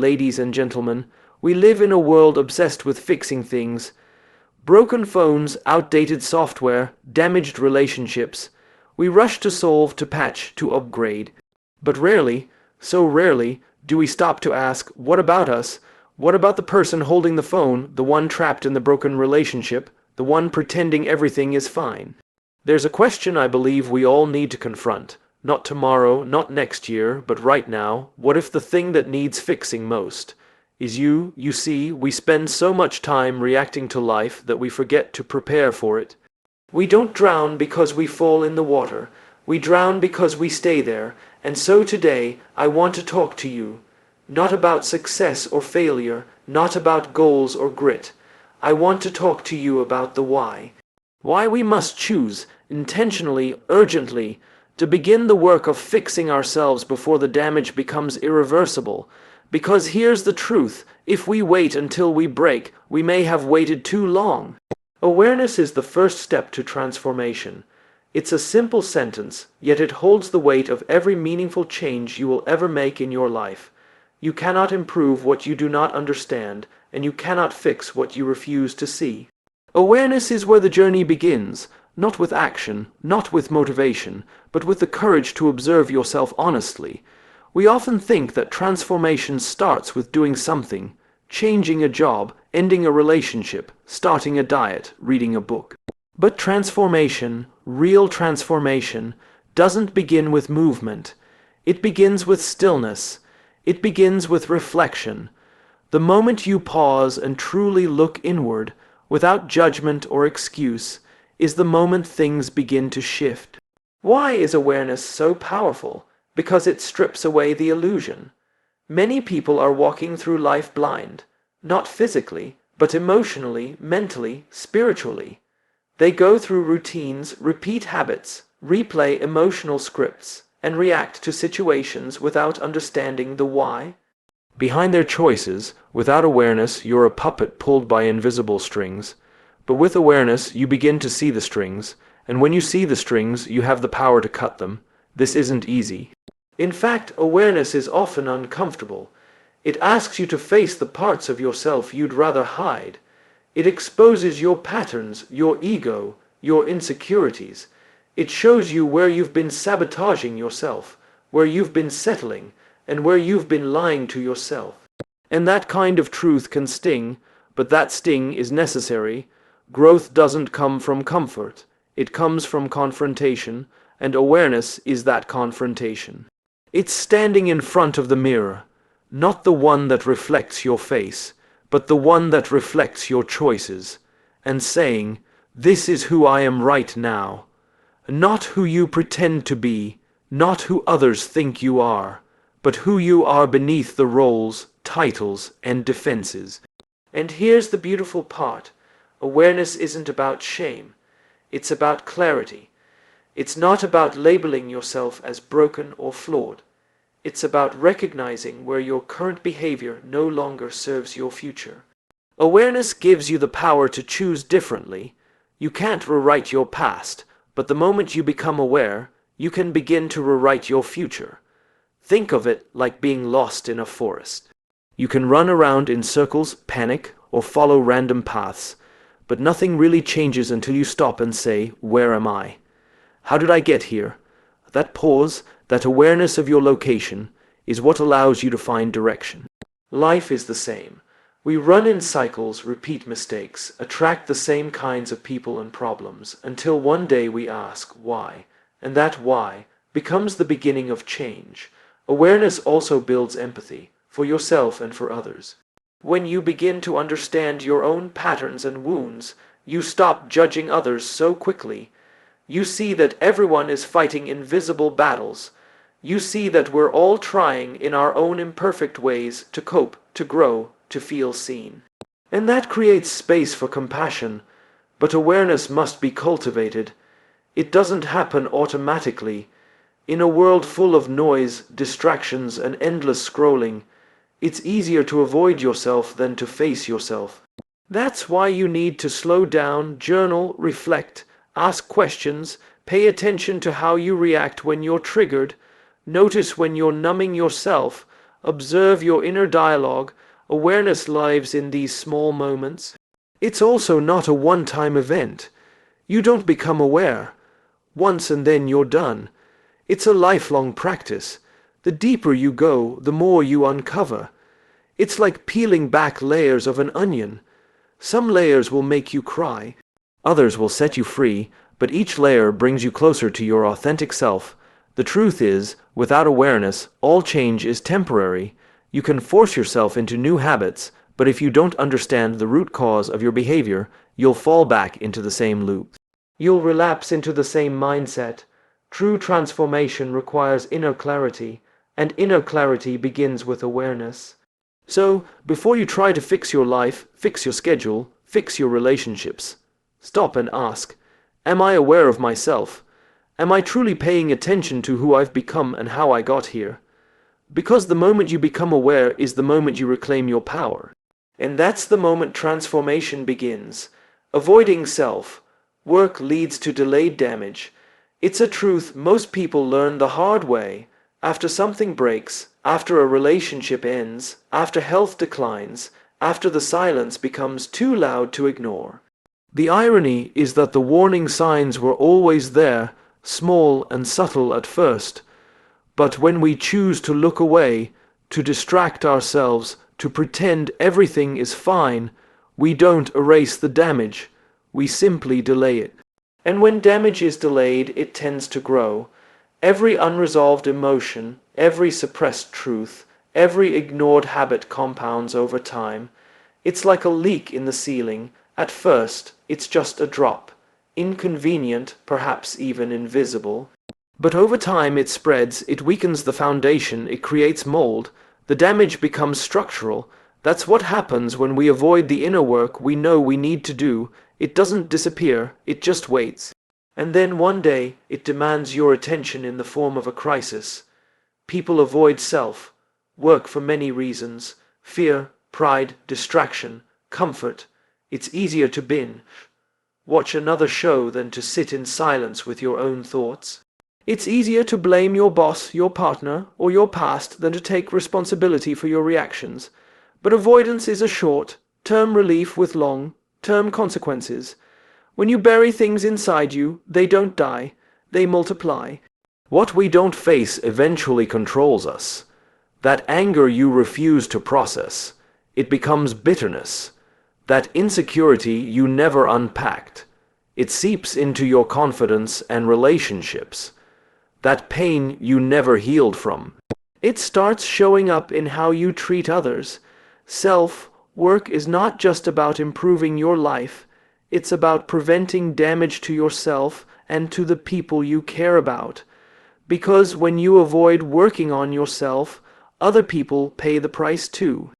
Ladies and gentlemen, we live in a world obsessed with fixing things. Broken phones, outdated software, damaged relationships. We rush to solve, to patch, to upgrade. But rarely, so rarely, do we stop to ask, what about us? What about the person holding the phone, the one trapped in the broken relationship, the one pretending everything is fine? There's a question I believe we all need to confront. Not tomorrow, not next year, but right now. What if the thing that needs fixing most is you? You see, we spend so much time reacting to life that we forget to prepare for it. We don't drown because we fall in the water. We drown because we stay there. And so today, I want to talk to you. Not about success or failure, not about goals or grit. I want to talk to you about the why. Why we must choose, intentionally, urgently, to begin the work of fixing ourselves before the damage becomes irreversible. Because here's the truth, if we wait until we break, we may have waited too long. Awareness is the first step to transformation. It's a simple sentence, yet it holds the weight of every meaningful change you will ever make in your life. You cannot improve what you do not understand, and you cannot fix what you refuse to see. Awareness is where the journey begins, not with action, not with motivation, but with the courage to observe yourself honestly. We often think that transformation starts with doing something, changing a job, ending a relationship, starting a diet, reading a book. But transformation, real transformation, doesn't begin with movement. It begins with stillness. It begins with reflection. The moment you pause and truly look inward, without judgment or excuse, is the moment things begin to shift. Why is awareness so powerful? Because it strips away the illusion. Many people are walking through life blind, not physically, but emotionally, mentally, spiritually. They go through routines, repeat habits, replay emotional scripts, and react to situations without understanding the why. Behind their choices, without awareness, you're a puppet pulled by invisible strings. But with awareness, you begin to see the strings, and when you see the strings, you have the power to cut them. This isn't easy. In fact, awareness is often uncomfortable. It asks you to face the parts of yourself you'd rather hide. It exposes your patterns, your ego, your insecurities. It shows you where you've been sabotaging yourself, where you've been settling, and where you've been lying to yourself. And that kind of truth can sting, but that sting is necessary. Growth doesn't come from comfort. It comes from confrontation, and awareness is that confrontation. It's standing in front of the mirror, not the one that reflects your face, but the one that reflects your choices, and saying, "This is who I am right now." Not who you pretend to be, not who others think you are, but who you are beneath the roles, titles, and defenses. And here's the beautiful part. Awareness isn't about shame. It's about clarity. It's not about labeling yourself as broken or flawed. It's about recognizing where your current behavior no longer serves your future. Awareness gives you the power to choose differently. You can't rewrite your past, but the moment you become aware, you can begin to rewrite your future. Think of it like being lost in a forest. You can run around in circles, panic, or follow random paths, but nothing really changes until you stop and say, "Where am I? How did I get here?" That pause, that awareness of your location, is what allows you to find direction. Life is the same. We run in cycles, repeat mistakes, attract the same kinds of people and problems, until one day we ask why, and that why becomes the beginning of change. Awareness also builds empathy, for yourself and for others. When you begin to understand your own patterns and wounds, you stop judging others so quickly. You see that everyone is fighting invisible battles. You see that we're all trying in our own imperfect ways to cope, to grow, to feel seen. And that creates space for compassion, but awareness must be cultivated. It doesn't happen automatically. In a world full of noise, distractions, and endless scrolling, it's easier to avoid yourself than to face yourself. That's why you need to slow down, journal, reflect, ask questions, pay attention to how you react when you're triggered, notice when you're numbing yourself, Observe your inner dialogue. Awareness lives in these small moments. It's also not a one-time event. You don't become aware once and then you're done. It's a lifelong practice. The deeper you go, the more you uncover. It's like peeling back layers of an onion. Some layers will make you cry, others will set you free, but each layer brings you closer to your authentic self. The truth is, without awareness, all change is temporary. You can force yourself into new habits, but if you don't understand the root cause of your behavior, you'll fall back into the same loop. You'll relapse into the same mindset. True transformation requires inner clarity, and inner clarity begins with awareness. So, before you try to fix your life, fix your schedule, fix your relationships, stop and ask, am I aware of myself? Am I truly paying attention to who I've become and how I got here? Because the moment you become aware is the moment you reclaim your power. And that's the moment transformation begins. Avoiding self-work leads to delayed damage. It's a truth most people learn the hard way. After something breaks, after a relationship ends, after health declines, after the silence becomes too loud to ignore. The irony is that the warning signs were always there, small and subtle at first. But when we choose to look away, to distract ourselves, to pretend everything is fine, we don't erase the damage, we simply delay it. And when damage is delayed, it tends to grow. Every unresolved emotion, every suppressed truth, every ignored habit compounds over time. It's like a leak in the ceiling. At first, it's just a drop. Inconvenient, perhaps even invisible. But over time it spreads, it weakens the foundation, it creates mold. The damage becomes structural. That's what happens when we avoid the inner work we know we need to do. It doesn't disappear, it just waits. And then one day, it demands your attention in the form of a crisis. People avoid self-work for many reasons: fear, pride, distraction, comfort. It's easier to binge, watch another show than to sit in silence with your own thoughts. It's easier to blame your boss, your partner, or your past than to take responsibility for your reactions. But avoidance is a short-term relief with long-term consequences. When you bury things inside you, they don't die, they multiply. What we don't face eventually controls us. That anger you refuse to process, it becomes bitterness. That insecurity you never unpacked, it seeps into your confidence and relationships. That pain you never healed from, it starts showing up in how you treat others. Self-work is not just about improving your life, it's about preventing damage to yourself and to the people you care about. Because when you avoid working on yourself, other people pay the price too.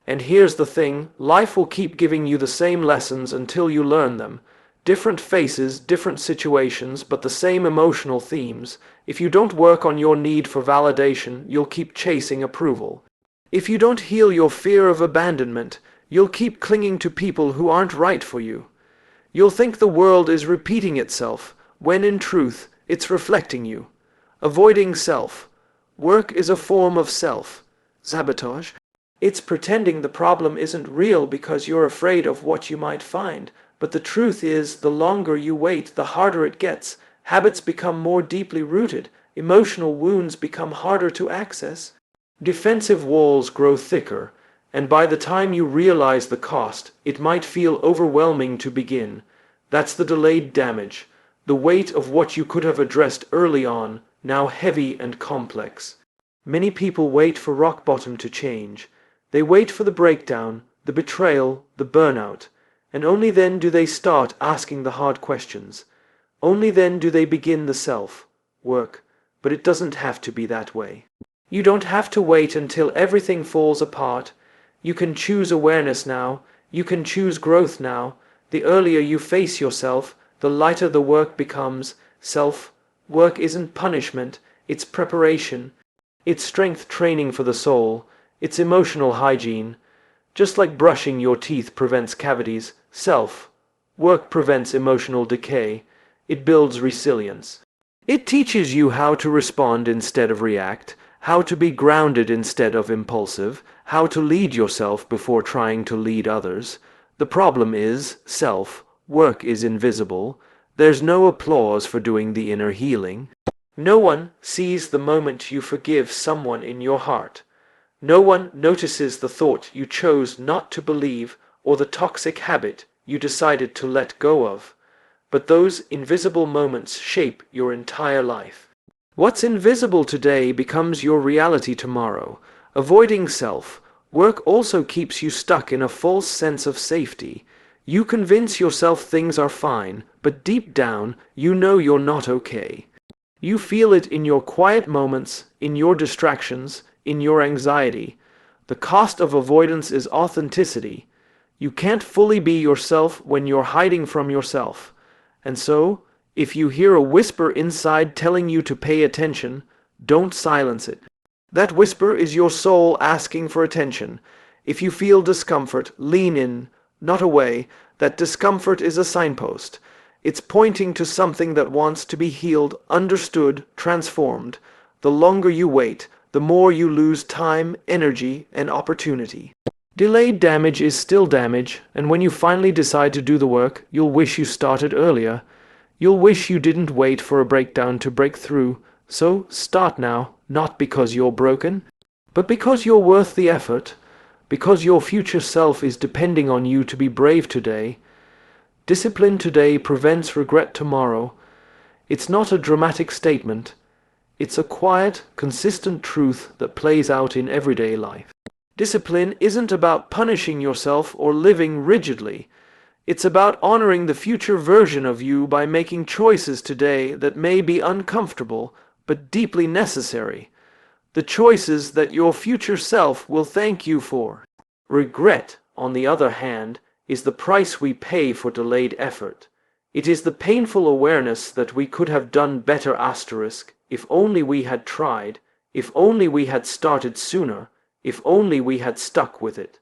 And here's the thing, life will keep giving you the same lessons until you learn them. Different faces, different situations, but the same emotional themes. If you don't work on your need for validation, you'll keep chasing approval. If you don't heal your fear of abandonment, you'll keep clinging to people who aren't right for you. You'll think the world is repeating itself, when in truth, it's reflecting you. Avoiding self-work is a form of self-sabotage. It's pretending the problem isn't real because you're afraid of what you might find. But the truth is, the longer you wait, the harder it gets. Habits become more deeply rooted. Emotional wounds become harder to access. Defensive walls grow thicker. And by the time you realize the cost, it might feel overwhelming to begin. That's the delayed damage. The weight of what you could have addressed early on, now heavy and complex. Many people wait for rock bottom to change. They wait for the breakdown, the betrayal, the burnout. And only then do they start asking the hard questions. Only then do they begin the self-work. But it doesn't have to be that way. You don't have to wait until everything falls apart. You can choose awareness now. You can choose growth now. The earlier you face yourself, the lighter the work becomes. Self-work isn't punishment, it's preparation. It's strength training for the soul. It's emotional hygiene. Just like brushing your teeth prevents cavities, self-work prevents emotional decay. It builds resilience. It teaches you how to respond instead of react, how to be grounded instead of impulsive, how to lead yourself before trying to lead others. The problem is, self-work is invisible. There's no applause for doing the inner healing. No one sees the moment you forgive someone in your heart. No one notices the thought you chose not to believe or the toxic habit you decided to let go of. But those invisible moments shape your entire life. What's invisible today becomes your reality tomorrow. Avoiding self-work also keeps you stuck in a false sense of safety. You convince yourself things are fine, but deep down, you know you're not okay. You feel it in your quiet moments, in your distractions, in your anxiety. The cost of avoidance is authenticity. You can't fully be yourself when you're hiding from yourself. And so, if you hear a whisper inside telling you to pay attention, don't silence it. That whisper is your soul asking for attention. If you feel discomfort, lean in, not away. That discomfort is a signpost. It's pointing to something that wants to be healed, understood, transformed. The longer you wait, the more you lose time, energy, and opportunity. Delayed damage is still damage, and when you finally decide to do the work, you'll wish you started earlier. You'll wish you didn't wait for a breakdown to break through. So start now, not because you're broken, but because you're worth the effort, because your future self is depending on you to be brave today. Discipline today prevents regret tomorrow. It's not a dramatic statement. It's a quiet, consistent truth that plays out in everyday life. Discipline isn't about punishing yourself or living rigidly. It's about honoring the future version of you by making choices today that may be uncomfortable but deeply necessary. The choices that your future self will thank you for. Regret, on the other hand, is the price we pay for delayed effort. It is the painful awareness that we could have done better if only we had tried, if only we had started sooner, if only we had stuck with it.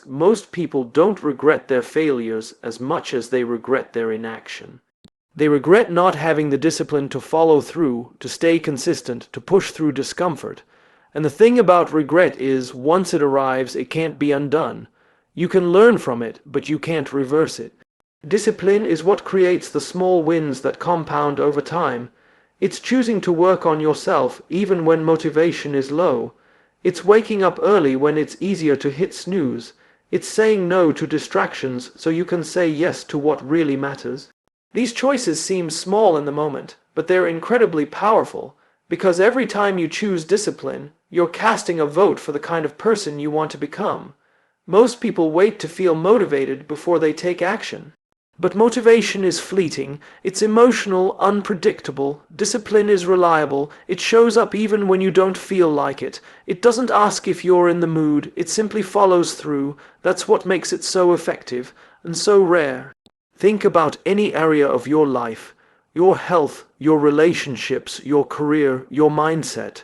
Most people don't regret their failures as much as they regret their inaction. They regret not having the discipline to follow through, to stay consistent, to push through discomfort. And the thing about regret is, once it arrives, it can't be undone. You can learn from it, but you can't reverse it. Discipline is what creates the small wins that compound over time. It's choosing to work on yourself even when motivation is low. It's waking up early when it's easier to hit snooze. It's saying no to distractions so you can say yes to what really matters. These choices seem small in the moment, but they're incredibly powerful, because every time you choose discipline, you're casting a vote for the kind of person you want to become. Most people wait to feel motivated before they take action. But motivation is fleeting, it's emotional, unpredictable. Discipline is reliable, it shows up even when you don't feel like it. It doesn't ask if you're in the mood, it simply follows through. That's what makes it so effective, and so rare. Think about any area of your life, your health, your relationships, your career, your mindset.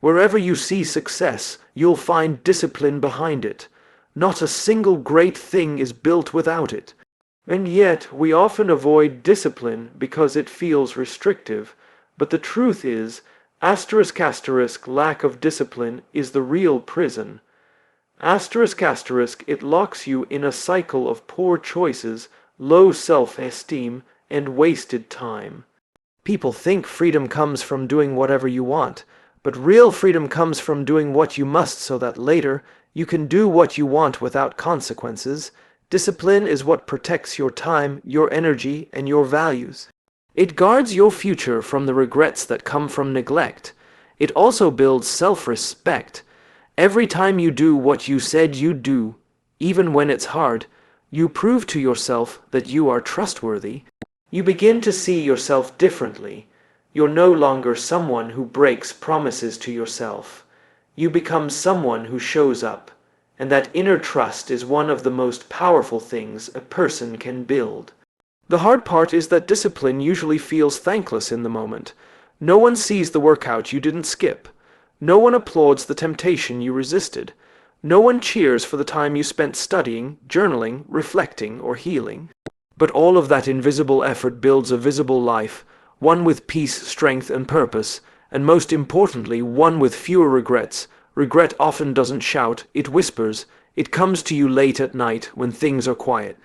Wherever you see success, you'll find discipline behind it. Not a single great thing is built without it. And yet, we often avoid discipline because it feels restrictive. But the truth is, lack of discipline is the real prison. It locks you in a cycle of poor choices, low self-esteem, and wasted time. People think freedom comes from doing whatever you want, but real freedom comes from doing what you must so that later you can do what you want without consequences. Discipline is what protects your time, your energy, and your values. It guards your future from the regrets that come from neglect. It also builds self-respect. Every time you do what you said you'd do, even when it's hard, you prove to yourself that you are trustworthy. You begin to see yourself differently. You're no longer someone who breaks promises to yourself. You become someone who shows up. And that inner trust is one of the most powerful things a person can build. The hard part is that discipline usually feels thankless in the moment. No one sees the workout you didn't skip. No one applauds the temptation you resisted. No one cheers for the time you spent studying, journaling, reflecting, or healing. But all of that invisible effort builds a visible life, one with peace, strength, and purpose, and most importantly, one with fewer regrets. Regret often doesn't shout, it whispers. It comes to you late at night when things are quiet.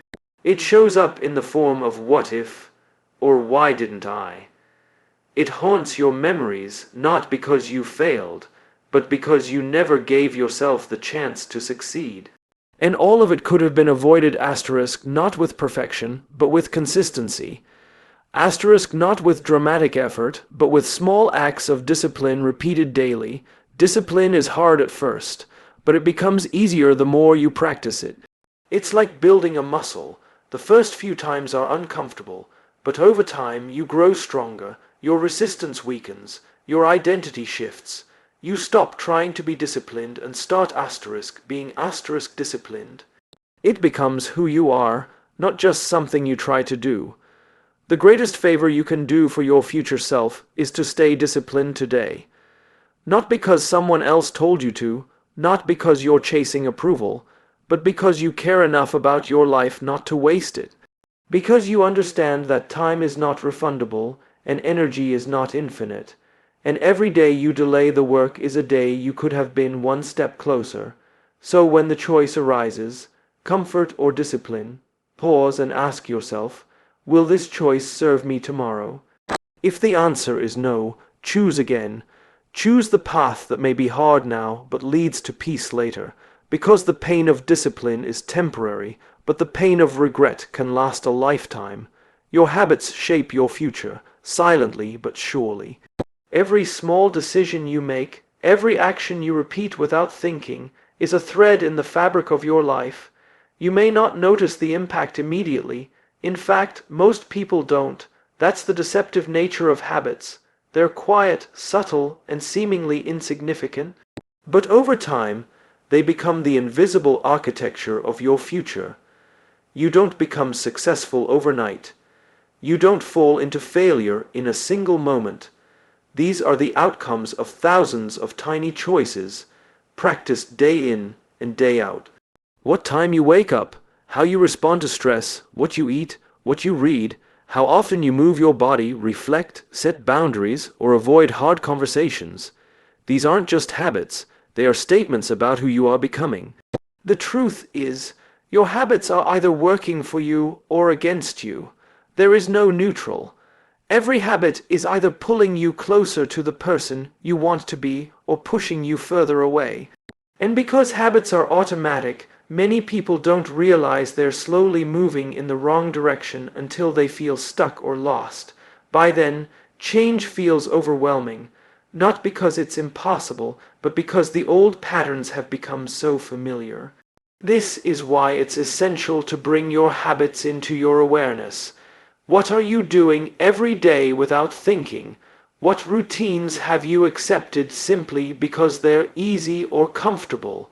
It shows up in the form of what if, or why didn't I? It haunts your memories not because you failed, but because you never gave yourself the chance to succeed. And all of it could have been avoided not with perfection, but with consistency. Not with dramatic effort, but with small acts of discipline repeated daily. Discipline is hard at first, but it becomes easier the more you practice it. It's like building a muscle. The first few times are uncomfortable, but over time you grow stronger, your resistance weakens, your identity shifts. You stop trying to be disciplined and start being disciplined. It becomes who you are, not just something you try to do. The greatest favor you can do for your future self is to stay disciplined today. Not because someone else told you to, not because you're chasing approval, but because you care enough about your life not to waste it. Because you understand that time is not refundable and energy is not infinite, and every day you delay the work is a day you could have been one step closer. So when the choice arises, comfort or discipline, pause and ask yourself, will this choice serve me tomorrow? If the answer is no, choose again. Choose the path that may be hard now but leads to peace later, because the pain of discipline is temporary, but the pain of regret can last a lifetime. Your habits shape your future, silently but surely. Every small decision you make, every action you repeat without thinking, is a thread in the fabric of your life. You may not notice the impact immediately. In fact, most people don't. That's the deceptive nature of habits. They're quiet, subtle, and seemingly insignificant. But over time, they become the invisible architecture of your future. You don't become successful overnight. You don't fall into failure in a single moment. These are the outcomes of thousands of tiny choices, practiced day in and day out. What time you wake up, how you respond to stress, what you eat, what you read, how often you move your body, reflect, set boundaries, or avoid hard conversations. These aren't just habits, they are statements about who you are becoming. The truth is, your habits are either working for you or against you. There is no neutral. Every habit is either pulling you closer to the person you want to be or pushing you further away. And because habits are automatic, many people don't realize they're slowly moving in the wrong direction until they feel stuck or lost. By then, change feels overwhelming, not because it's impossible, but because the old patterns have become so familiar. This is why it's essential to bring your habits into your awareness. What are you doing every day without thinking? What routines have you accepted simply because they're easy or comfortable?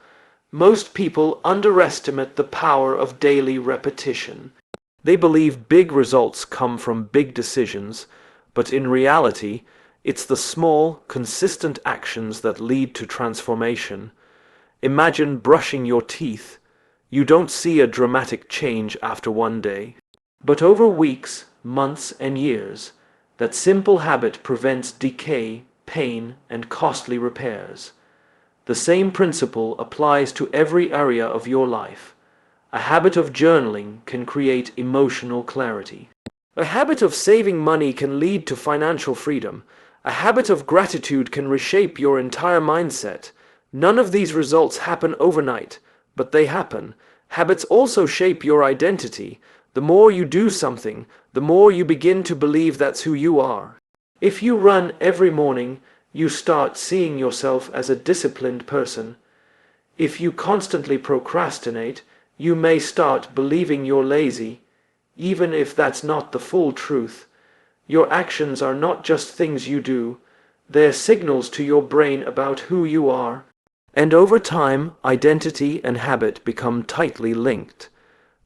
Most people underestimate the power of daily repetition. They believe big results come from big decisions, but in reality, it's the small, consistent actions that lead to transformation. Imagine brushing your teeth. You don't see a dramatic change after one day. But over weeks, months, and years, that simple habit prevents decay, pain, and costly repairs. The same principle applies to every area of your life. A habit of journaling can create emotional clarity. A habit of saving money can lead to financial freedom. A habit of gratitude can reshape your entire mindset. None of these results happen overnight, but they happen. Habits also shape your identity. The more you do something, the more you begin to believe that's who you are. If you run every morning, you start seeing yourself as a disciplined person. If you constantly procrastinate, you may start believing you're lazy, even if that's not the full truth. Your actions are not just things you do, they're signals to your brain about who you are. And over time, identity and habit become tightly linked.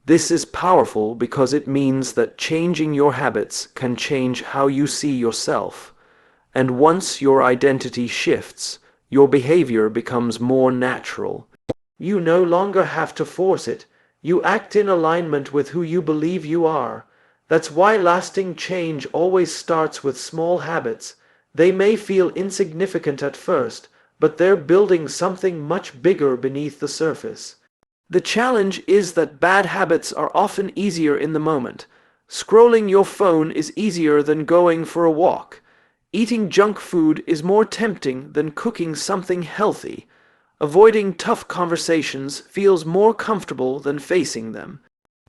This is powerful because it means that changing your habits can change how you see yourself. And once your identity shifts, your behavior becomes more natural. You no longer have to force it. You act in alignment with who you believe you are. That's why lasting change always starts with small habits. They may feel insignificant at first, but they're building something much bigger beneath the surface. The challenge is that bad habits are often easier in the moment. Scrolling your phone is easier than going for a walk. Eating junk food is more tempting than cooking something healthy. Avoiding tough conversations feels more comfortable than facing them.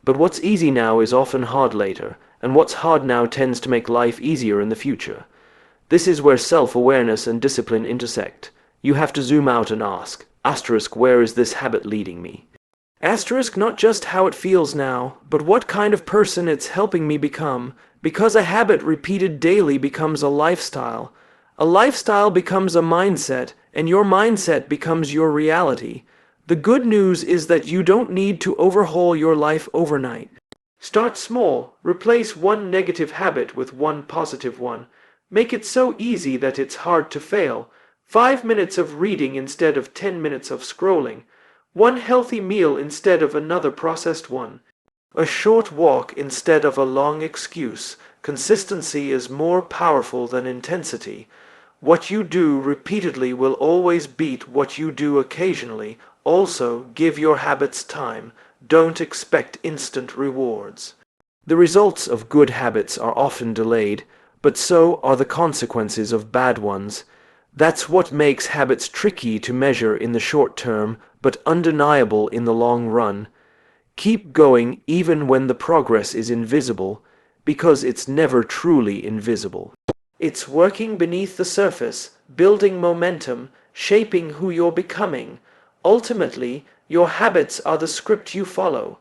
But what's easy now is often hard later, and what's hard now tends to make life easier in the future. This is where self-awareness and discipline intersect. You have to zoom out and ask, asterisk, where is this habit leading me? Asterisk, not just how it feels now, but what kind of person it's helping me become, because a habit repeated daily becomes a lifestyle. A lifestyle becomes a mindset, and your mindset becomes your reality. The good news is that you don't need to overhaul your life overnight. Start small. Replace one negative habit with one positive one. Make it so easy that it's hard to fail. 5 minutes of reading instead of 10 minutes of scrolling. One healthy meal instead of another processed one. A short walk instead of a long excuse. Consistency is more powerful than intensity. What you do repeatedly will always beat what you do occasionally. Also, give your habits time. Don't expect instant rewards. The results of good habits are often delayed, but so are the consequences of bad ones. That's what makes habits tricky to measure in the short term, but undeniable in the long run. Keep going even when the progress is invisible, because it's never truly invisible. It's working beneath the surface, building momentum, shaping who you're becoming. Ultimately, your habits are the script you follow.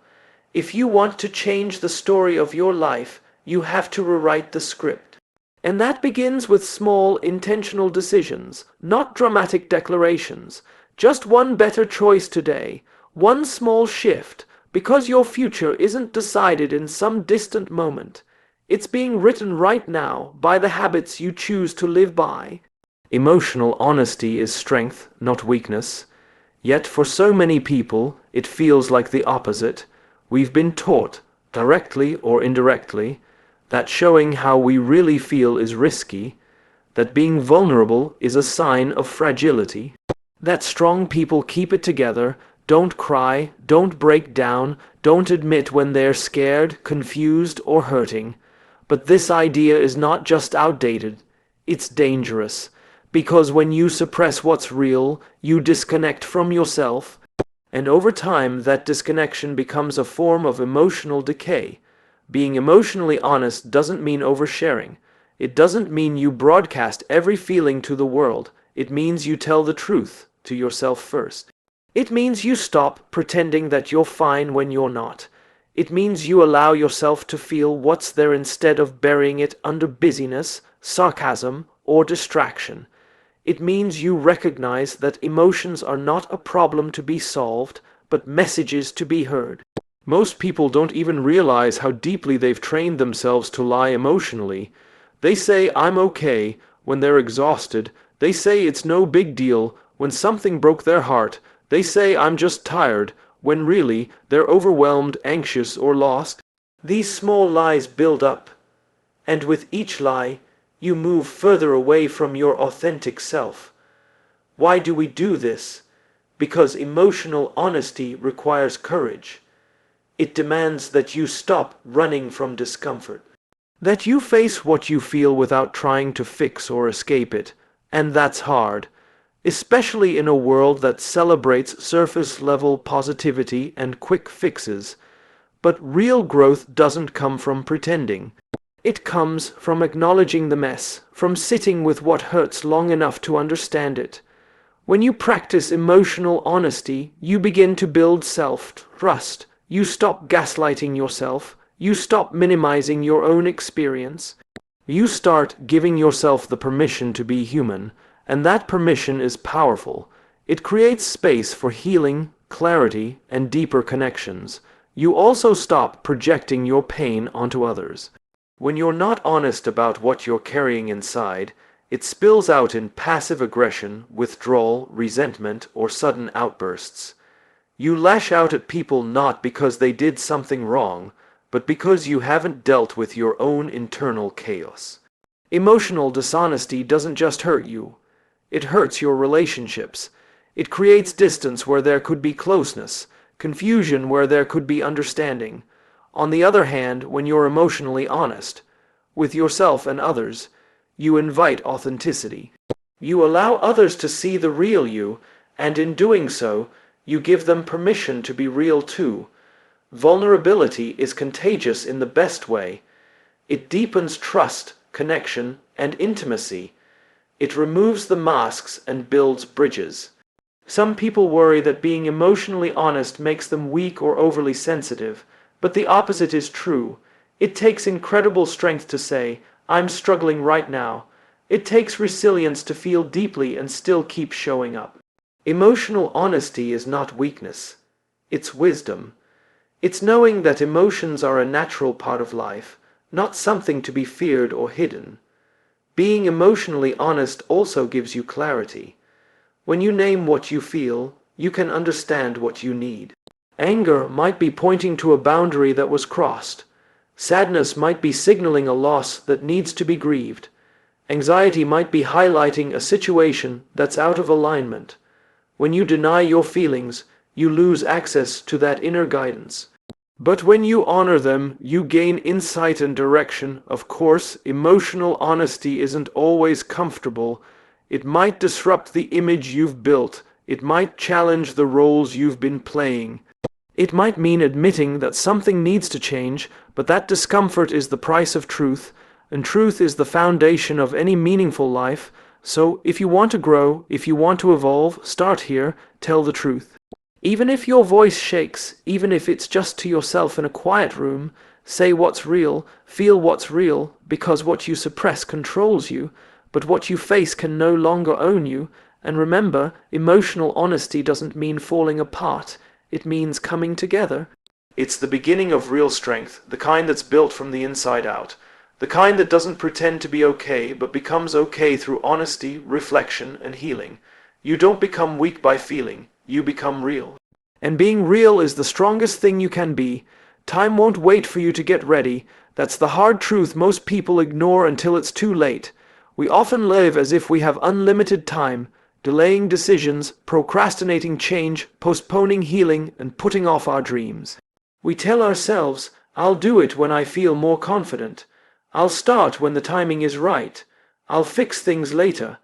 If you want to change the story of your life, you have to rewrite the script. And that begins with small, intentional decisions, not dramatic declarations. Just one better choice today, one small shift, because your future isn't decided in some distant moment. It's being written right now by the habits you choose to live by. Emotional honesty is strength, not weakness. Yet for so many people, it feels like the opposite. We've been taught, directly or indirectly, that showing how we really feel is risky, that being vulnerable is a sign of fragility, that strong people keep it together, don't cry, don't break down, don't admit when they're scared, confused, or hurting. But this idea is not just outdated, it's dangerous, because when you suppress what's real, you disconnect from yourself, and over time that disconnection becomes a form of emotional decay. Being emotionally honest doesn't mean oversharing. It doesn't mean you broadcast every feeling to the world. It means you tell the truth to yourself first. It means you stop pretending that you're fine when you're not. It means you allow yourself to feel what's there instead of burying it under busyness, sarcasm, or distraction. It means you recognize that emotions are not a problem to be solved, but messages to be heard. Most people don't even realize how deeply they've trained themselves to lie emotionally. They say, "I'm okay," when they're exhausted. They say it's no big deal when something broke their heart. They say, "I'm just tired," when really they're overwhelmed, anxious, or lost. These small lies build up, and with each lie, you move further away from your authentic self. Why do we do this? Because emotional honesty requires courage. It demands that you stop running from discomfort, that you face what you feel without trying to fix or escape it, and that's hard, especially in a world that celebrates surface-level positivity and quick fixes. But real growth doesn't come from pretending. It comes from acknowledging the mess, from sitting with what hurts long enough to understand it. When you practice emotional honesty, you begin to build self-trust. You stop gaslighting yourself. You stop minimizing your own experience. You start giving yourself the permission to be human, and that permission is powerful. It creates space for healing, clarity, and deeper connections. You also stop projecting your pain onto others. When you're not honest about what you're carrying inside, it spills out in passive aggression, withdrawal, resentment, or sudden outbursts. You lash out at people not because they did something wrong, but because you haven't dealt with your own internal chaos. Emotional dishonesty doesn't just hurt you. It hurts your relationships. It creates distance where there could be closeness, confusion where there could be understanding. On the other hand, when you're emotionally honest with yourself and others, you invite authenticity. You allow others to see the real you, and in doing so, you give them permission to be real too. Vulnerability is contagious in the best way. It deepens trust, connection, and intimacy. It removes the masks and builds bridges. Some people worry that being emotionally honest makes them weak or overly sensitive, but the opposite is true. It takes incredible strength to say, "I'm struggling right now." It takes resilience to feel deeply and still keep showing up. Emotional honesty is not weakness. It's wisdom. It's knowing that emotions are a natural part of life, not something to be feared or hidden. Being emotionally honest also gives you clarity. When you name what you feel, you can understand what you need. Anger might be pointing to a boundary that was crossed. Sadness might be signaling a loss that needs to be grieved. Anxiety might be highlighting a situation that's out of alignment. When you deny your feelings, you lose access to that inner guidance. But when you honor them, you gain insight and direction. Of course, emotional honesty isn't always comfortable. It might disrupt the image you've built. It might challenge the roles you've been playing. It might mean admitting that something needs to change, but that discomfort is the price of truth, and truth is the foundation of any meaningful life. So, if you want to grow, if you want to evolve, start here, tell the truth. Even if your voice shakes, even if it's just to yourself in a quiet room, say what's real, feel what's real, because what you suppress controls you, but what you face can no longer own you. And remember, emotional honesty doesn't mean falling apart. It means coming together. It's the beginning of real strength, the kind that's built from the inside out. The kind that doesn't pretend to be okay, but becomes okay through honesty, reflection, and healing. You don't become weak by feeling. You become real. And being real is the strongest thing you can be. Time won't wait for you to get ready. That's the hard truth most people ignore until it's too late. We often live as if we have unlimited time, delaying decisions, procrastinating change, postponing healing, and putting off our dreams. We tell ourselves, "I'll do it when I feel more confident. I'll start when the timing is right. I'll fix things later."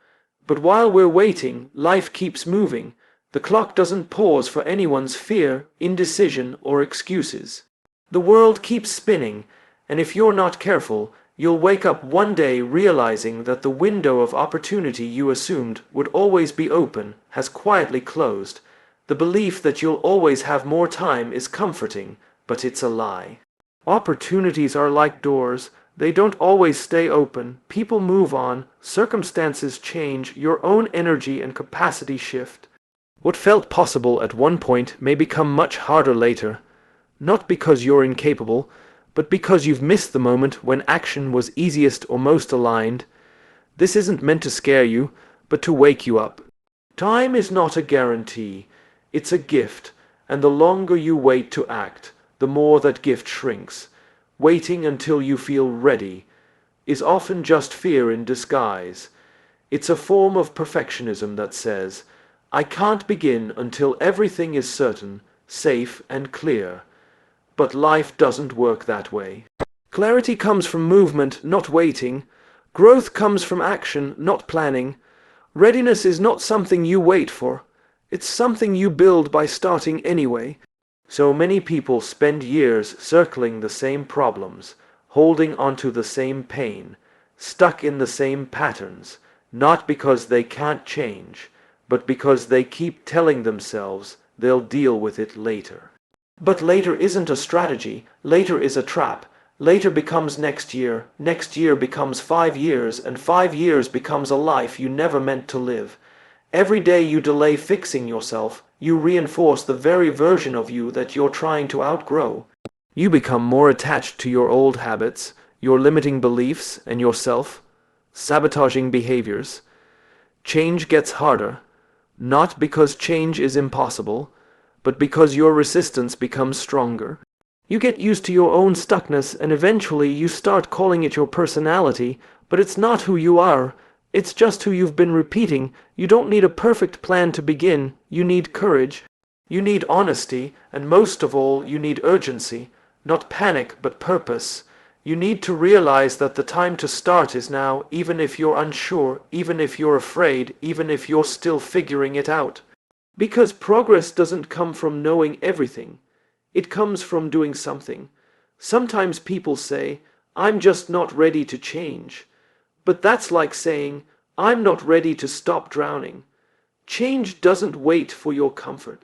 But while we're waiting, life keeps moving. The clock doesn't pause for anyone's fear, indecision, or excuses. The world keeps spinning, and if you're not careful, you'll wake up one day realizing that the window of opportunity you assumed would always be open has quietly closed. The belief that you'll always have more time is comforting, but it's a lie. Opportunities are like doors. They don't always stay open. People move on, circumstances change, your own energy and capacity shift. What felt possible at one point may become much harder later, not because you're incapable, but because you've missed the moment when action was easiest or most aligned. This isn't meant to scare you, but to wake you up. Time is not a guarantee. It's a gift, and the longer you wait to act, the more that gift shrinks. Waiting until you feel ready is often just fear in disguise. It's a form of perfectionism that says, "I can't begin until everything is certain, safe, and clear." But life doesn't work that way. Clarity comes from movement, not waiting. Growth comes from action, not planning. Readiness is not something you wait for. It's something you build by starting anyway. So many people spend years circling the same problems, holding onto the same pain, stuck in the same patterns, not because they can't change, but because they keep telling themselves they'll deal with it later. But later isn't a strategy. Later is a trap. Later becomes next year becomes 5 years, and 5 years becomes a life you never meant to live. Every day you delay fixing yourself, you reinforce the very version of you that you're trying to outgrow. You become more attached to your old habits, your limiting beliefs, and your self-sabotaging behaviors. Change gets harder, not because change is impossible, but because your resistance becomes stronger. You get used to your own stuckness, and eventually you start calling it your personality, But it's not who you are. It's just who you've been repeating. You don't need a perfect plan to begin. You need courage. You need honesty. And most of all, you need urgency. Not panic, but purpose. You need to realize that the time to start is now, even if you're unsure, even if you're afraid, even if you're still figuring it out. Because progress doesn't come from knowing everything. It comes from doing something. Sometimes people say, I'm just not ready to change. But that's like saying, I'm not ready to stop drowning. Change doesn't wait for your comfort.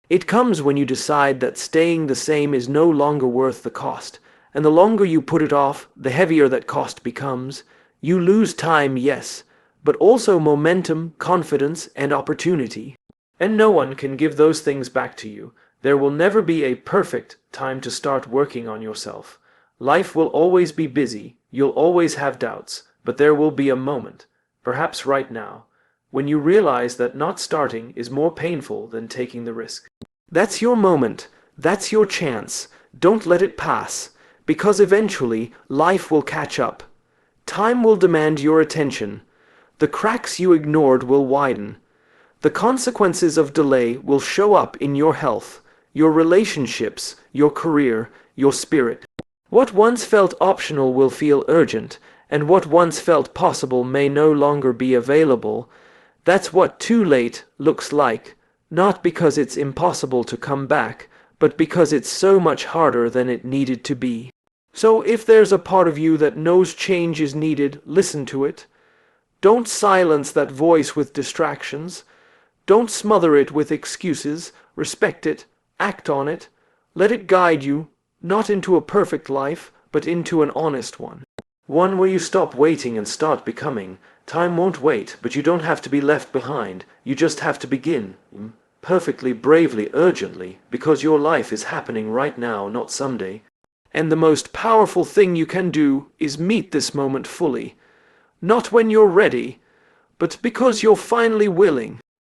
It comes when you decide that staying the same is no longer worth the cost. And the longer you put it off, the heavier that cost becomes. You lose time, yes, but also momentum, confidence, and opportunity. And no one can give those things back to you. There will never be a perfect time to start working on yourself. Life will always be busy, you'll always have doubts, but there will be a moment, perhaps right now, when you realize that not starting is more painful than taking the risk. That's your moment. That's your chance. Don't let it pass, because eventually life will catch up. Time will demand your attention. The cracks you ignored will widen. The consequences of delay will show up in your health, your relationships, your career, your spirit. What once felt optional will feel urgent, and what once felt possible may no longer be available. That's what too late looks like, not because it's impossible to come back, but because it's so much harder than it needed to be. So if there's a part of you that knows change is needed, listen to it. Don't silence that voice with distractions. Don't smother it with excuses. Respect it. Act on it. Let it guide you, not into a perfect life, but into an honest one. One where you stop waiting and start becoming. Time won't wait, but you don't have to be left behind. You just have to begin. Perfectly, bravely, urgently, because your life is happening right now, not someday. And the most powerful thing you can do is meet this moment fully. Not when you're ready, but because you're finally willing.